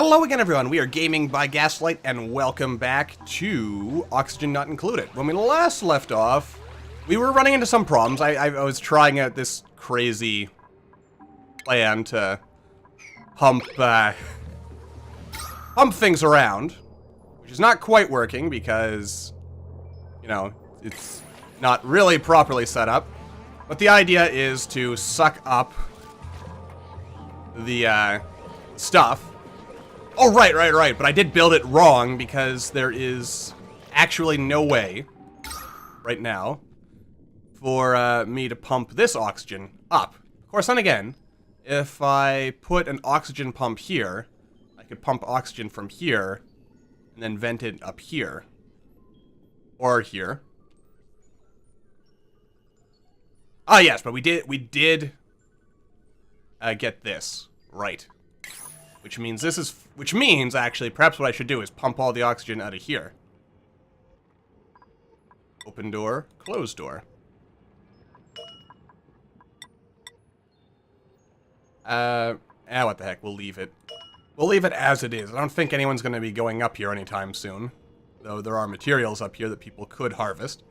Hello again, everyone. We are Gaming by Gaslight, and welcome back to Oxygen Not Included. When we last left off, we were running into some problems. I was trying out this crazy plan to pump things around, which is not quite working because, you know, it's not really properly set up. But the idea is to suck up the stuff. Oh, right. But I did build it wrong because there is actually no way right now for me to pump this oxygen up. Of course, then again, if I put an oxygen pump here, I could pump oxygen from here and then vent it up here. Or here. Ah, yes, but we did get this right. Which means actually, perhaps what I should do is pump all the oxygen out of here. Open door, closed door. What the heck, we'll leave it. We'll leave it as it is. I don't think anyone's going to be going up here anytime soon. Though there are materials up here that people could harvest.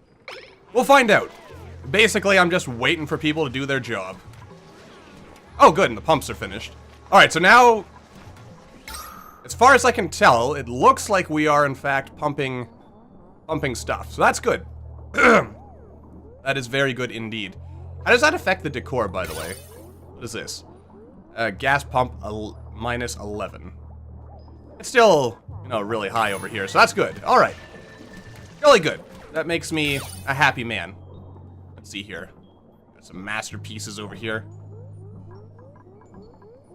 We'll find out. Basically, I'm just waiting for people to do their job. Oh, good, and the pumps are finished. Alright, so now, as far as I can tell, it looks like we are, in fact, pumping stuff. So that's good. That is very good indeed. How does that affect the decor, by the way? What is this? Gas pump minus 11. It's still, you know, really high over here, so that's good. Alright. Really good. That makes me a happy man. Let's see here. Got some masterpieces over here.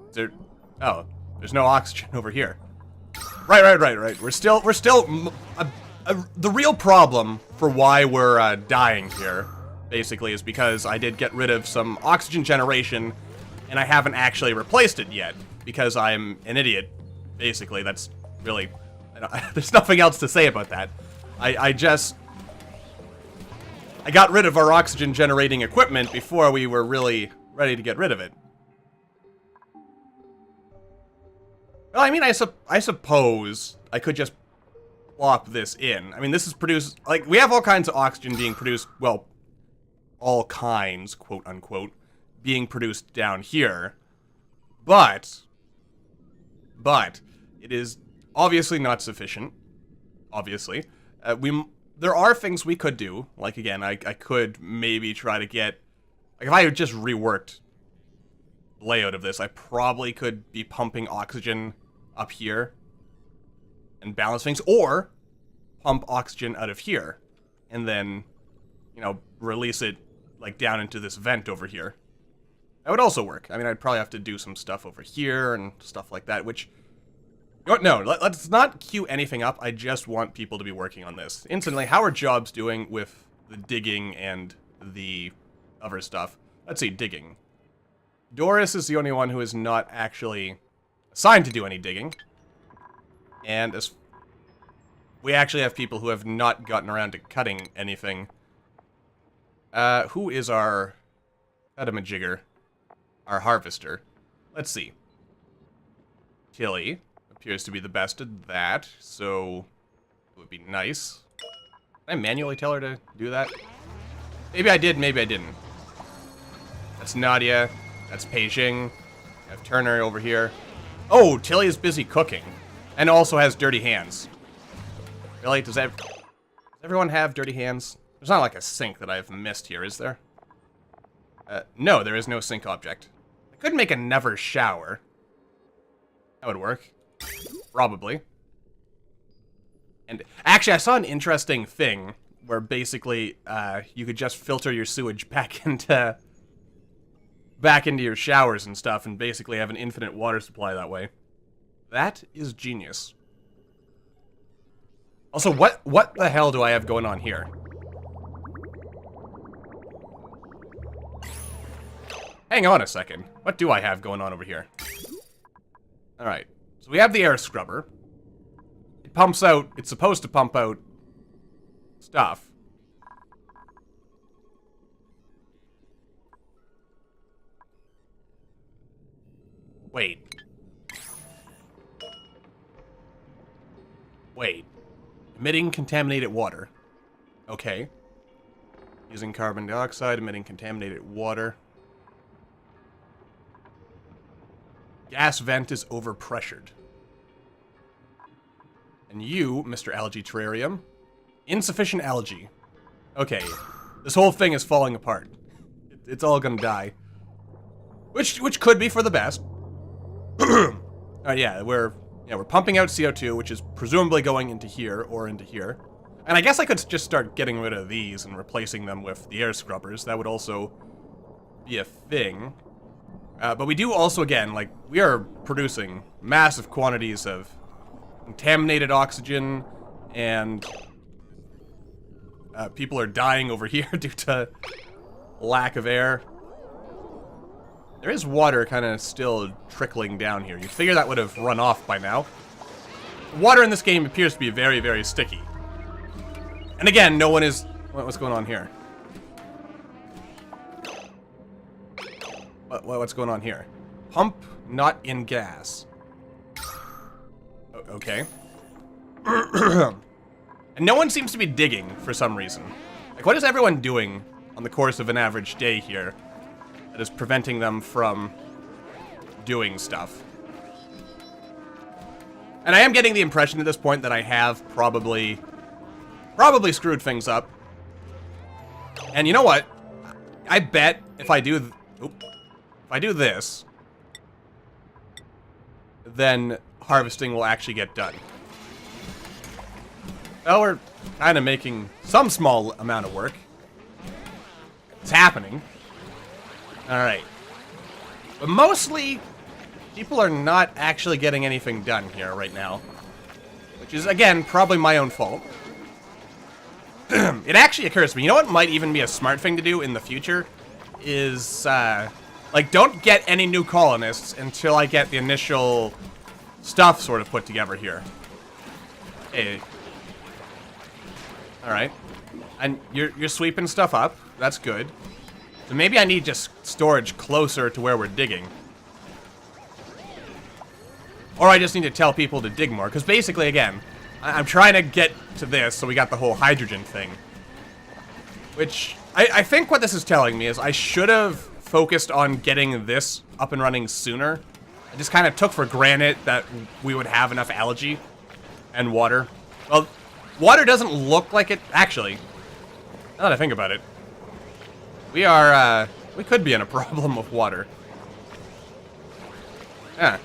Is there... Oh, there's no oxygen over here. Right. We're still... the real problem for why we're dying here, basically, is because I did get rid of some oxygen generation, and I haven't actually replaced it yet, because I'm an idiot, basically. That's really... there's nothing else to say about that. I got rid of our oxygen generating equipment before we were really ready to get rid of it. Well, I mean, I suppose I could just plop this in. I mean, this is produced, like, we have all kinds of oxygen being produced, well, all kinds, quote unquote, being produced down here. But it is obviously not sufficient, obviously. There are things we could do, like, again, I could maybe try to get, like, if I had just reworked the layout of this, I probably could be pumping oxygen up here and balance things, or pump oxygen out of here and then, you know, release it, like, down into this vent over here. That would also work. I mean, I'd probably have to do some stuff over here and stuff like that, which... No, let's not queue anything up. I just want people to be working on this. Instantly, how are jobs doing with the digging and the other stuff? Let's see, digging. Doris is the only one who is not actually assigned to do any digging. And we actually have people who have not gotten around to cutting anything. Who is our cut-a-majigger? Our harvester. Let's see. Tilly appears to be the best at that, so it would be nice. Can I manually tell her to do that? Maybe I did, maybe I didn't. That's Nadia. That's Peijing. I have Turner over here. Oh, Tilly is busy cooking. And also has dirty hands. Really? Does everyone have dirty hands? There's not like a sink that I've missed here, is there? No, there is no sink object. I could make a never shower. That would work. Probably. And actually, I saw an interesting thing where basically you could just filter your sewage back into your showers and stuff, and basically have an infinite water supply that way. That is genius. Also, what the hell do I have going on here? Hang on a second. What do I have going on over here? Alright. So we have the air scrubber. It pumps out... It's supposed to pump out stuff. Wait. Wait. Emitting contaminated water. Okay. Using carbon dioxide, emitting contaminated water. Gas vent is overpressured. And you, Mr. Algae Terrarium, insufficient algae. Okay, this whole thing is falling apart. It's all gonna die. Which could be for the best. Alright, yeah, we're pumping out CO2, which is presumably going into here or into here. And I guess I could just start getting rid of these and replacing them with the air scrubbers. That would also be a thing. But we do also, again, like, we are producing massive quantities of contaminated oxygen, and people are dying over here due to lack of air. There is water kind of still trickling down here. You'd figure that would have run off by now. Water in this game appears to be very, very sticky. And again, no one is... What's going on here? What's going on here? Pump not in gas. Okay. And no one seems to be digging for some reason. Like, what is everyone doing on the course of an average day here that is preventing them from doing stuff? And I am getting the impression at this point that I have probably screwed things up. And you know what? I bet if I do... if I do this, then harvesting will actually get done. Well, we're kind of making some small amount of work. It's happening. Alright. But mostly, people are not actually getting anything done here right now. Which is, again, probably my own fault. It actually occurs to me, you know what might even be a smart thing to do in the future? Is, like, don't get any new colonists until I get the initial stuff sort of put together here. Hey. Alright. And you're sweeping stuff up. That's good. So maybe I need just storage closer to where we're digging. Or I just need to tell people to dig more. Because basically, again, I'm trying to get to this, so we got the whole hydrogen thing. Which, I think what this is telling me is I should have focused on getting this up and running sooner. I just kind of took for granted that we would have enough algae and water. Well, water doesn't look like it... Actually, now that I think about it, we are, we could be in a problem with water. Yeah.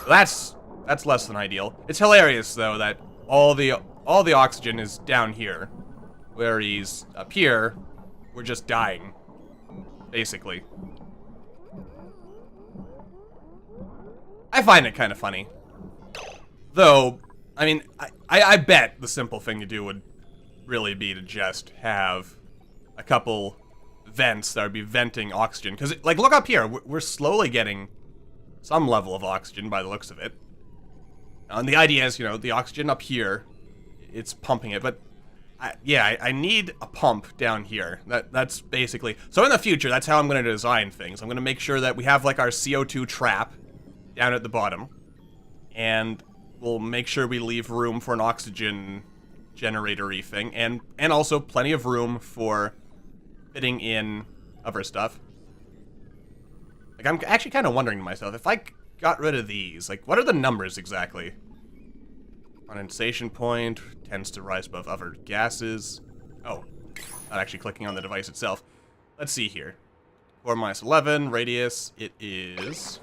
That's less than ideal. It's hilarious, though, that all the oxygen is down here, whereas up here, we're just dying, basically. I find it kind of funny. Though, I mean, I bet the simple thing to do would really be to just have a couple vents that would be venting oxygen. Because, like, look up here. We're slowly getting some level of oxygen by the looks of it. And the idea is, you know, the oxygen up here, it's pumping it. But, yeah, I need a pump down here. That's basically... So in the future, that's how I'm going to design things. I'm going to make sure that we have, like, our CO2 trap down at the bottom. And we'll make sure we leave room for an oxygen generator-y thing. And also plenty of room for fitting in other stuff. Like, I'm actually kind of wondering to myself, if I got rid of these, like, what are the numbers exactly? Condensation point tends to rise above other gases. Oh, not actually clicking on the device itself. Let's see here. 4 minus 11, radius, it is...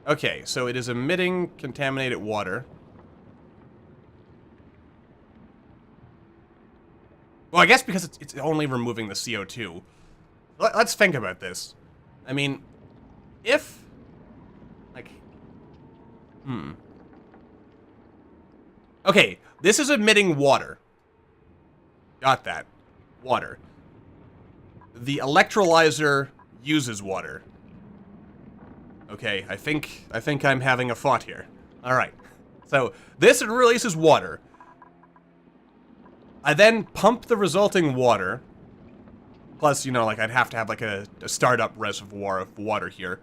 Okay, so it is emitting contaminated water. Well, I guess because it's only removing the CO2. Let's think about this. I mean, if... Like... Okay, this is emitting water. Got that. Water. The electrolyzer uses water. Okay, I think I'm having a thought here. Alright. So, this releases water. I then pump the resulting water. Plus, you know, like, I'd have to have, like, a startup reservoir of water here.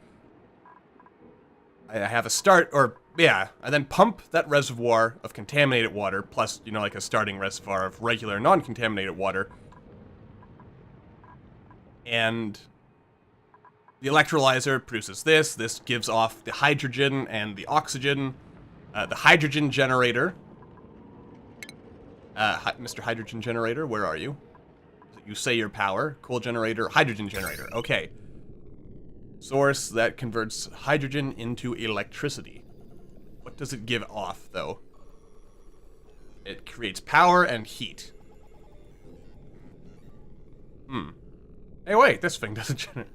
I have a start, or, yeah, I then pump that reservoir of contaminated water, plus, you know, like a starting reservoir of regular non-contaminated water. And the electrolyzer produces this. This gives off the hydrogen and the oxygen. The hydrogen generator. Mr. Hydrogen Generator, where are you? You say your power. Coal generator, hydrogen generator. Okay. Source that converts hydrogen into electricity. What does it give off, though? It creates power and heat. Hey, wait, this thing doesn't generate.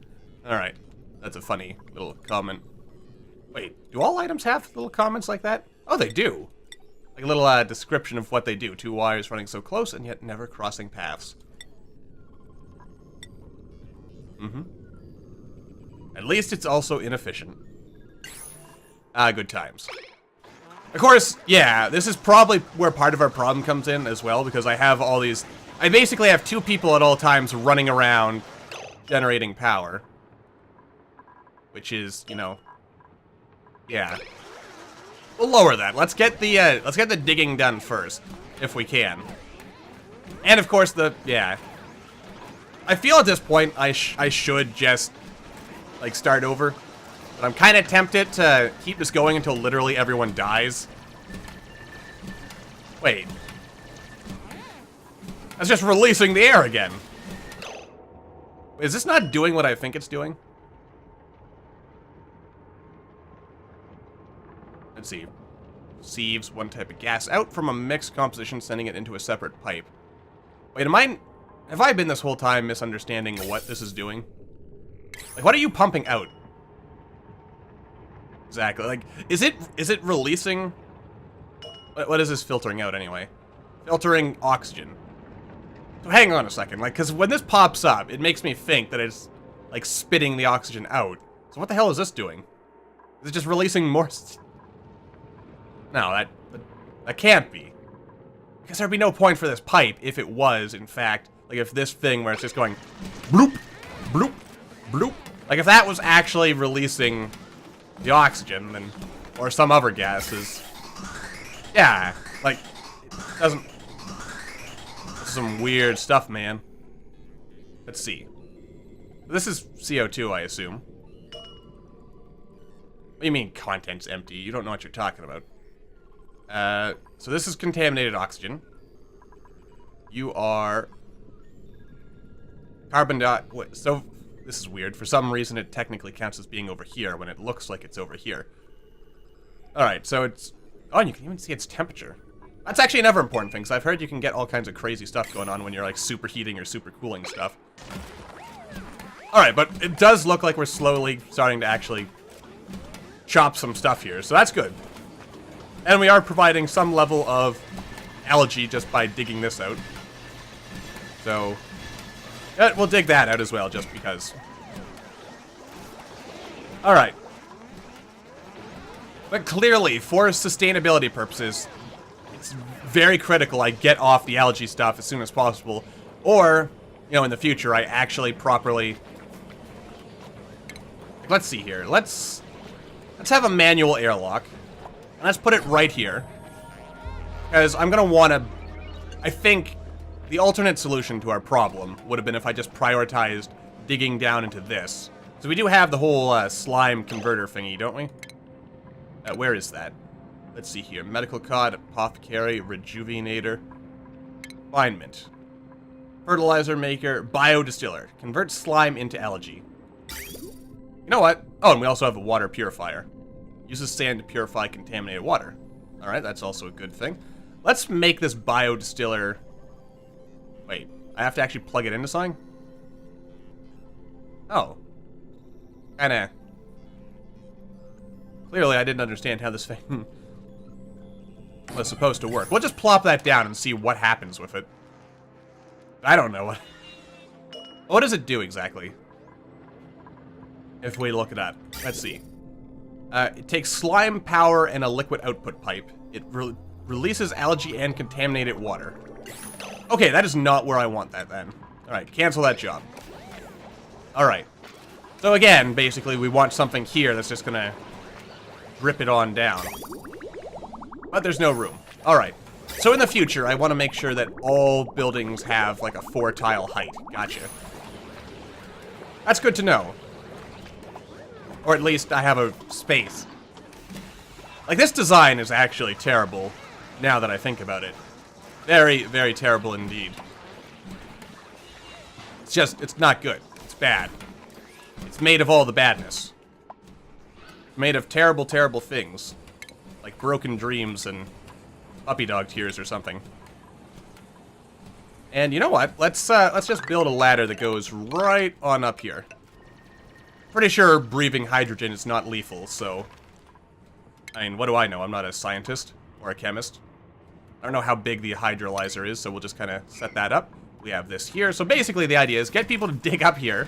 Alright. That's a funny little comment. Wait, do all items have little comments like that? Oh, they do. Like a little description of what they do. 2 wires running so close and yet never crossing paths. At least it's also inefficient. Good times. Of course, yeah, this is probably where part of our problem comes in as well, because I have all these... I basically have 2 people at all times running around generating power. Which is, you know... Yeah. We'll lower that. Let's get the digging done first, if we can. And of course yeah. I feel at this point I should just like start over, but I'm kind of tempted to keep this going until literally everyone dies. Wait. That's just releasing the air again. Is this not doing what I think it's doing? Let's see. Receives one type of gas out from a mixed composition, sending it into a separate pipe. Wait, have I been this whole time misunderstanding what this is doing? Like, what are you pumping out? Exactly. Like, is it releasing? What is this filtering out anyway? Filtering oxygen. So hang on a second, like, because when this pops up, it makes me think that it's like spitting the oxygen out. So what the hell is this doing? Is it just releasing more? No, that can't be. Because there'd be no point for this pipe if it was, in fact, like if this thing where it's just going bloop, bloop, bloop. Like if that was actually releasing the oxygen, then, or some other gases. Yeah, like, it doesn't... This is some weird stuff, man. Let's see. This is CO2, I assume. What do you mean, content's empty? You don't know what you're talking about. So this is contaminated oxygen. You are... Carbon dioxide... Wait, so... This is weird. For some reason, it technically counts as being over here when it looks like it's over here. Alright, so it's... Oh, and you can even see its temperature. That's actually another important thing, because I've heard you can get all kinds of crazy stuff going on when you're, like, superheating or super cooling stuff. Alright, but it does look like we're slowly starting to actually chop some stuff here, so that's good. And we are providing some level of algae just by digging this out. So, yeah, we'll dig that out as well, just because. Alright. But clearly, for sustainability purposes, it's very critical I get off the algae stuff as soon as possible. Or, you know, in the future, I actually properly... Let's see here. Let's have a manual airlock. And let's put it right here. Because I'm going to want to... I think the alternate solution to our problem would have been if I just prioritized digging down into this. So we do have the whole slime converter thingy, don't we? Where is that? Let's see here. Medical cod, apothecary, rejuvenator, refinement, fertilizer maker, biodistiller. Convert slime into algae. You know what? Oh, and we also have a water purifier. Uses sand to purify contaminated water. Alright, that's also a good thing. Let's make this biodistiller... Wait, I have to actually plug it into something? Oh. Kinda... Clearly, I didn't understand how this thing was supposed to work. We'll just plop that down and see what happens with it. I don't know what... What does it do exactly? If we look it up. Let's see. It takes slime power and a liquid output pipe. It releases algae and contaminated water. Okay, that is not where I want that then. Alright, cancel that job. Alright. So again, basically, we want something here that's just gonna drip it on down. But there's no room. Alright. So in the future, I want to make sure that all buildings have, like, a 4-tile height. Gotcha. That's good to know. Or at least I have a space. Like, this design is actually terrible, now that I think about it. Very, very terrible indeed. It's just, it's not good. It's bad. It's made of all the badness. It's made of terrible, terrible things. Like broken dreams and puppy dog tears or something. And you know what? Let's just build a ladder that goes right on up here. Pretty sure breathing hydrogen is not lethal, so... I mean, what do I know? I'm not a scientist or a chemist. I don't know how big the hydrolyzer is, so we'll just kind of set that up. We have this here. So basically the idea is get people to dig up here.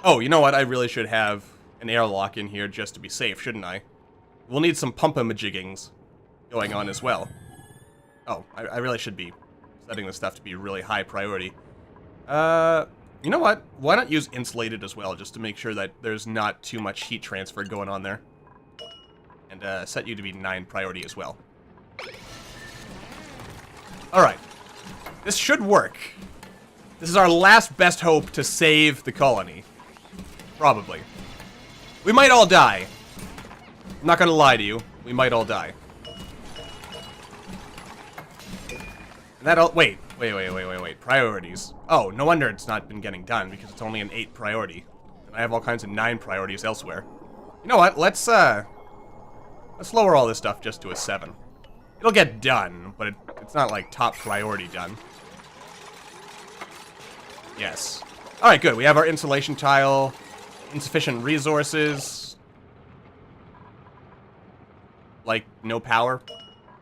Oh, you know what? I really should have an airlock in here just to be safe, shouldn't I? We'll need some pump-a-majiggings going on as well. Oh, I really should be setting this stuff to be really high priority. You know what? Why not use insulated as well, just to make sure that there's not too much heat transfer going on there. And set you to be 9 priority as well. Alright. This should work. This is our last best hope to save the colony. Probably. We might all die. I'm not gonna lie to you. We might all die. And that'll... Wait. Priorities. Oh, no wonder it's not been getting done, because it's only an 8 priority. And I have all kinds of 9 priorities elsewhere. You know what? Let's lower all this stuff just to a 7. It'll get done, but it's not like top priority done. Yes. Alright, good. We have our insulation tile. Insufficient resources. Like, no power.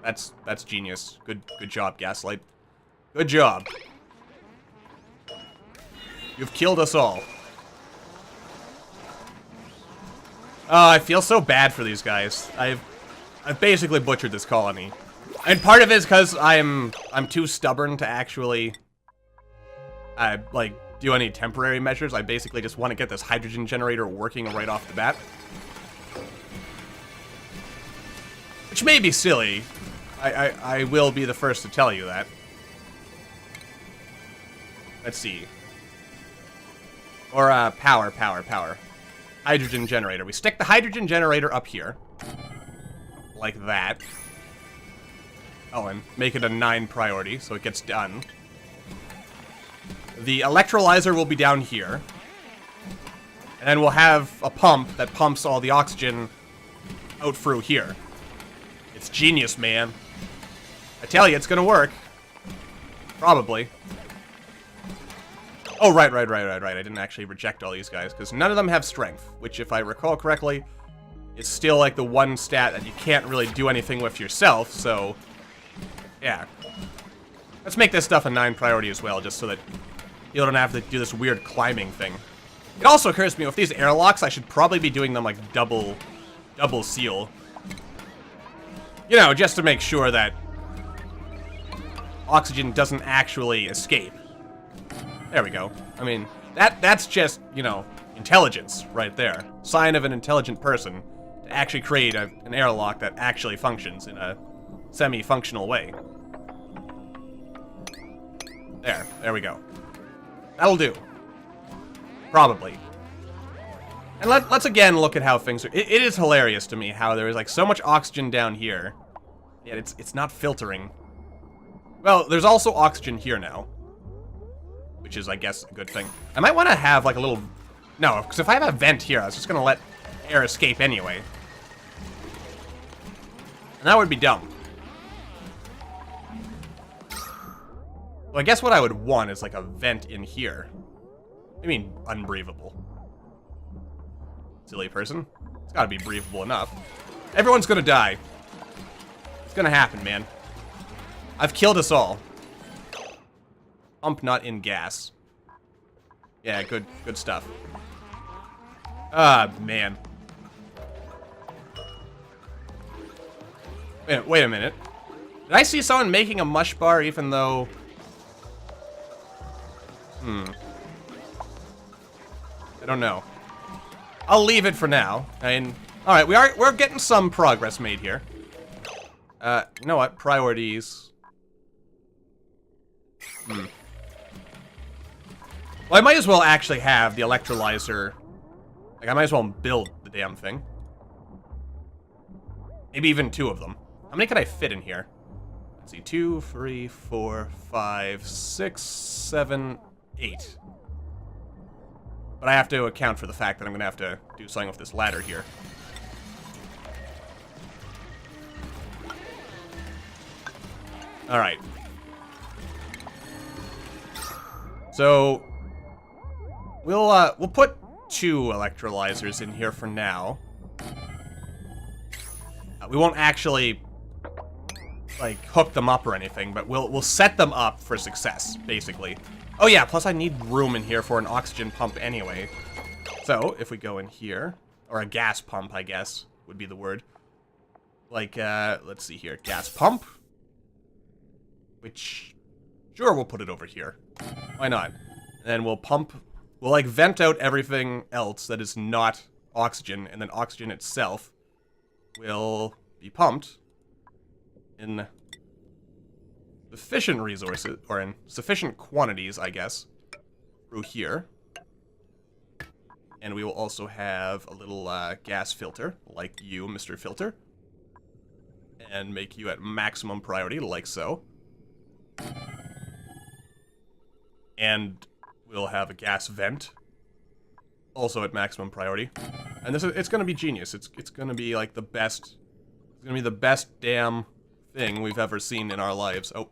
That's genius. Good job, Gaslight. Good job. You've killed us all. Oh, I feel so bad for these guys. I've basically butchered this colony. And part of it is because I'm too stubborn to actually like do any temporary measures. I basically just want to get this hydrogen generator working right off the bat. Which may be silly. I will be the first to tell you that. Let's see. Or power. Hydrogen generator. We stick the hydrogen generator up here. Like that. Oh, and make it a 9 priority, so it gets done. The electrolyzer will be down here. And then we'll have a pump that pumps all the oxygen out through here. It's genius, man. I tell you, it's gonna work. Probably. Oh, right. I didn't actually reject all these guys, because none of them have strength, which, if I recall correctly, is still, like, the one stat that you can't really do anything with yourself, so... Yeah. Let's make this stuff a 9 priority as well, just so that you don't have to do this weird climbing thing. It also occurs to me, with these airlocks, I should probably be doing them, like, double seal. You know, just to make sure that oxygen doesn't actually escape. There we go. I mean, that's just, you know, intelligence right there. Sign of an intelligent person to actually create an airlock that actually functions in a semi-functional way. There we go. That'll do. Probably. And let's again look at how things are. It is hilarious to me how there is, like, so much oxygen down here, yet it's not filtering. Well, there's also oxygen here now, which is, I guess, a good thing. I might want to have, like, a little... No, because if I have a vent here, I was just going to let air escape anyway. And that would be dumb. Well, I guess what I would want is, like, a vent in here. I mean, unbreathable. Silly person. It's gotta be breathable enough. Everyone's gonna die. It's gonna happen, man. I've killed us all. Pump not in gas. Yeah, good stuff. Ah, man. Wait a minute. Did I see someone making a mush bar even though... I don't know. I'll leave it for now. I mean, Alright, we're getting some progress made here. You know what? Priorities. Well, I might as well actually have the electrolyzer. Like, I might as well build the damn thing. Maybe even 2 of them. How many can I fit in here? Let's see. 2, 3, 4, 5, 6, 7, 8. But I have to account for the fact that I'm going to have to do something with this ladder here. Alright. So we'll put 2 electrolyzers in here for now. We won't actually like hook them up or anything, but we'll set them up for success, basically. Oh yeah, plus I need room in here for an oxygen pump anyway. So if we go in here, or a gas pump, I guess would be the word. Like let's see here, gas pump. Which, sure, we'll put it over here. Why not? And then we'll like vent out everything else that is not oxygen, and then oxygen itself will be pumped in sufficient resources, or in sufficient quantities, I guess, through here. And we will also have a little gas filter, like you, Mr. Filter. And make you at maximum priority, like so. And we'll have a gas vent, also at maximum priority. And it's gonna be genius. It's gonna be like the best. It's gonna be the best damn thing we've ever seen in our lives. Oh,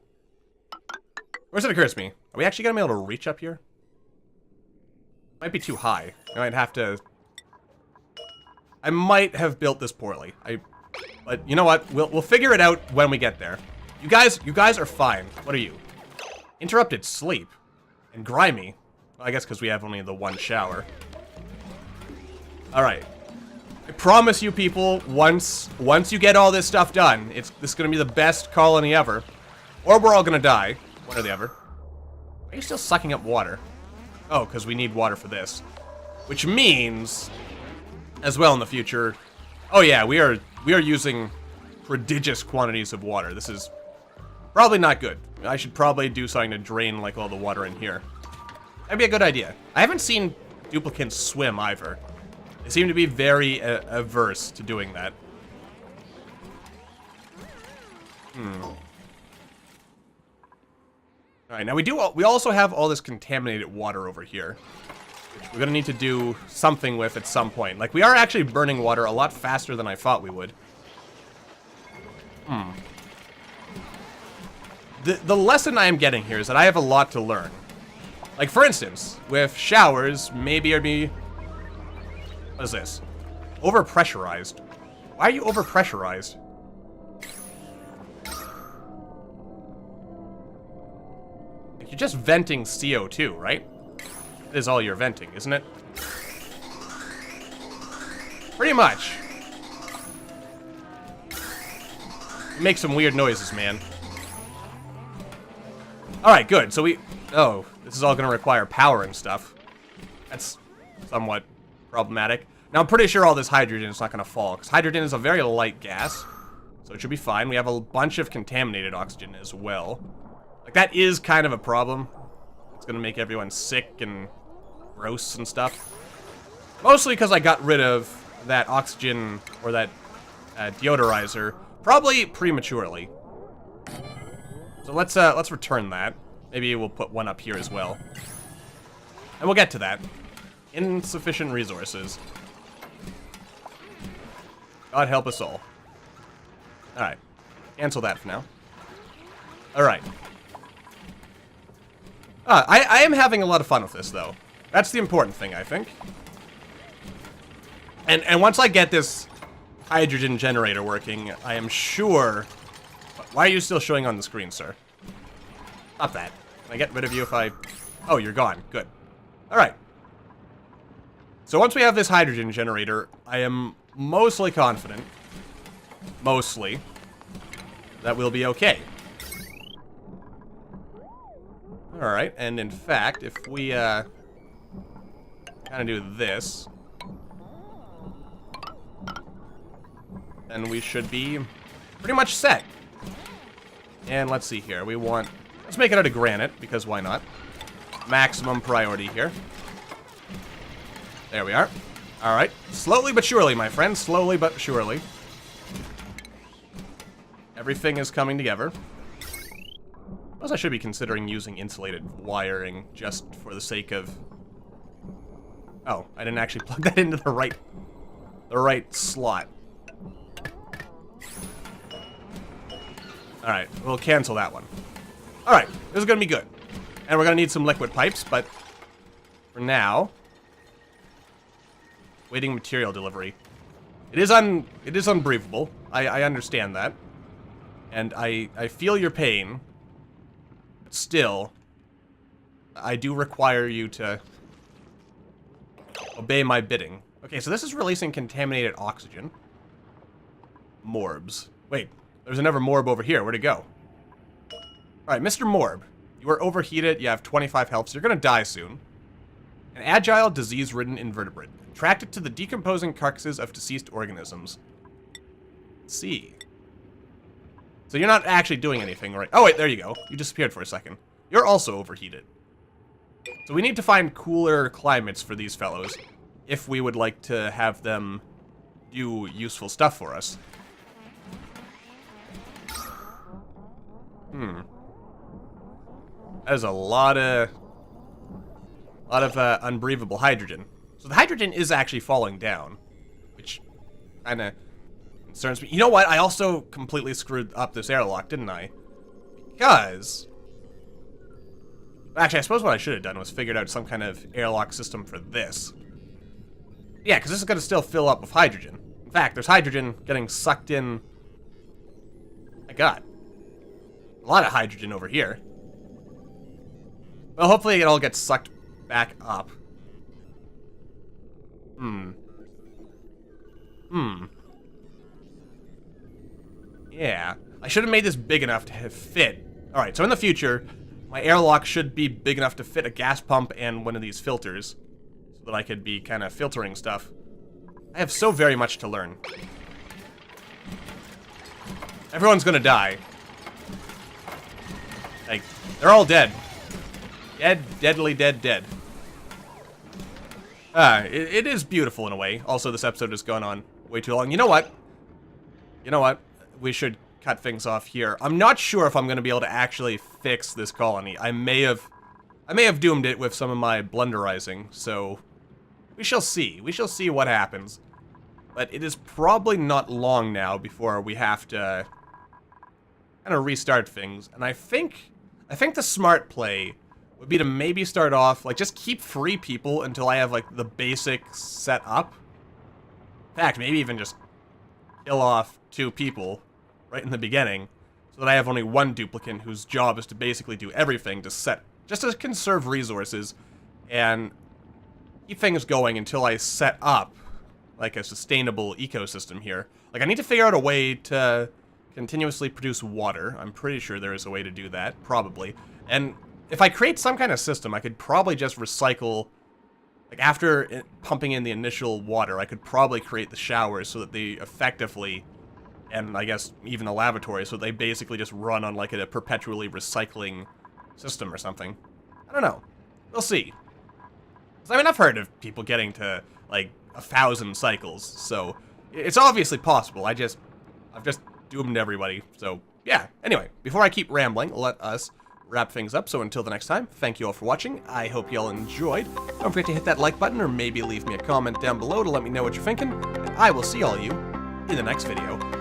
where's it occurs to me? Are we actually gonna be able to reach up here? Might be too high. I might have built this poorly. But you know what? We'll figure it out when we get there. You guys are fine. What are you? Interrupted sleep. And grimy. Well, I guess because we have only the 1 shower. Alright. I promise you people, once you get all this stuff done, this is gonna be the best colony ever. Or we're all gonna die. One or the other. Why are you still sucking up water? Oh, because we need water for this. Which means, as well in the future, oh yeah, we are using prodigious quantities of water. This is probably not good. I should probably do something to drain like all the water in here. That'd be a good idea. I haven't seen duplicants swim either. They seem to be very averse to doing that. Alright, now we also have all this contaminated water over here, which we're gonna need to do something with at some point. Like, we are actually burning water a lot faster than I thought we would. The lesson I am getting here is that I have a lot to learn. Like, for instance, with showers, maybe it'd be... What is this? Overpressurized. Why are you overpressurized? You're just venting CO2, right? That is all you're venting, isn't it? Pretty much. You make some weird noises, man. Alright, good. So oh, this is all going to require power and stuff. That's somewhat problematic. Now, I'm pretty sure all this hydrogen is not going to fall, because hydrogen is a very light gas, so it should be fine. We have a bunch of contaminated oxygen as well. Like, that is kind of a problem. It's going to make everyone sick and gross and stuff. Mostly because I got rid of that oxygen, or that deodorizer, probably prematurely. So let's return that. Maybe we'll put one up here as well. And we'll get to that. Insufficient resources. God help us all. Alright. Cancel that for now. Alright. I am having a lot of fun with this, though. That's the important thing, I think. And once I get this hydrogen generator working, I am sure... Why are you still showing on the screen, sir? Stop that. Can I get rid of you if I... Oh, you're gone. Good. Alright. So once we have this hydrogen generator, I am mostly confident, that we'll be okay. Alright, and in fact, if we, kind of do this... then we should be pretty much set. And let's see here. Let's make it out of granite, because why not? Maximum priority here. There we are. Alright. Slowly but surely, my friend. Slowly but surely. Everything is coming together. I suppose I should be considering using insulated wiring just for the sake of... Oh, I didn't actually plug that into the right slot. Alright, we'll cancel that one. Alright, this is gonna be good. And we're gonna need some liquid pipes, but for now... Waiting material delivery. It is unbelievable. I understand that. And I feel your pain. But still, I do require you to obey my bidding. Okay, so this is releasing contaminated oxygen. Morbs. Wait, there's another morb over here. Where'd it go? Alright, Mr. Morb. You are overheated, you have 25 health, so you're gonna die soon. An agile, disease-ridden invertebrate. Attracted to the decomposing carcasses of deceased organisms. Let's see. So you're not actually doing anything, right? Oh, wait, there you go. You disappeared for a second. You're also overheated. So we need to find cooler climates for these fellows if we would like to have them do useful stuff for us. That is a lot of unbreathable hydrogen. So the hydrogen is actually falling down, which kind of concerns me. You know what? I also completely screwed up this airlock, didn't I? Because... Actually, I suppose what I should have done was figured out some kind of airlock system for this. Yeah, because this is going to still fill up with hydrogen. In fact, there's hydrogen getting sucked in... My god. A lot of hydrogen over here. Well, hopefully it all gets sucked back up. Yeah. I should have made this big enough to fit. Alright, so in the future, my airlock should be big enough to fit a gas pump and one of these filters. So that I could be kind of filtering stuff. I have so very much to learn. Everyone's gonna die. Like, they're all dead. Dead, deadly dead, dead. It is beautiful in a way. Also, this episode has gone on way too long. You know what? We should cut things off here. I'm not sure if I'm going to be able to actually fix this colony. I may have doomed it with some of my blunderizing, so we shall see. We shall see what happens. But it is probably not long now before we have to kind of restart things. And I think the smart play would be to maybe start off, like, just keep 3 people until I have, like, the basics set up. In fact, maybe even just kill off 2 people right in the beginning, so that I have only 1 duplicant whose job is to basically do everything just to conserve resources and keep things going until I set up, like, a sustainable ecosystem here. Like, I need to figure out a way to continuously produce water. I'm pretty sure there is a way to do that, probably. And if I create some kind of system, I could probably just recycle, like, after pumping in the initial water, I could probably create the showers so that they effectively, and I guess even the lavatory, so they basically just run on, like, a perpetually recycling system or something. I don't know. We'll see. 'Cause, I mean, I've heard of people getting to, like, 1,000 cycles, so it's obviously possible. I've just doomed everybody, so yeah. Anyway, before I keep rambling, let us wrap things up. So until the next time, thank you all for watching. I hope you all enjoyed. Don't forget to hit that like button, or maybe leave me a comment down below to let me know what you're thinking, and I will see all of you in the next video.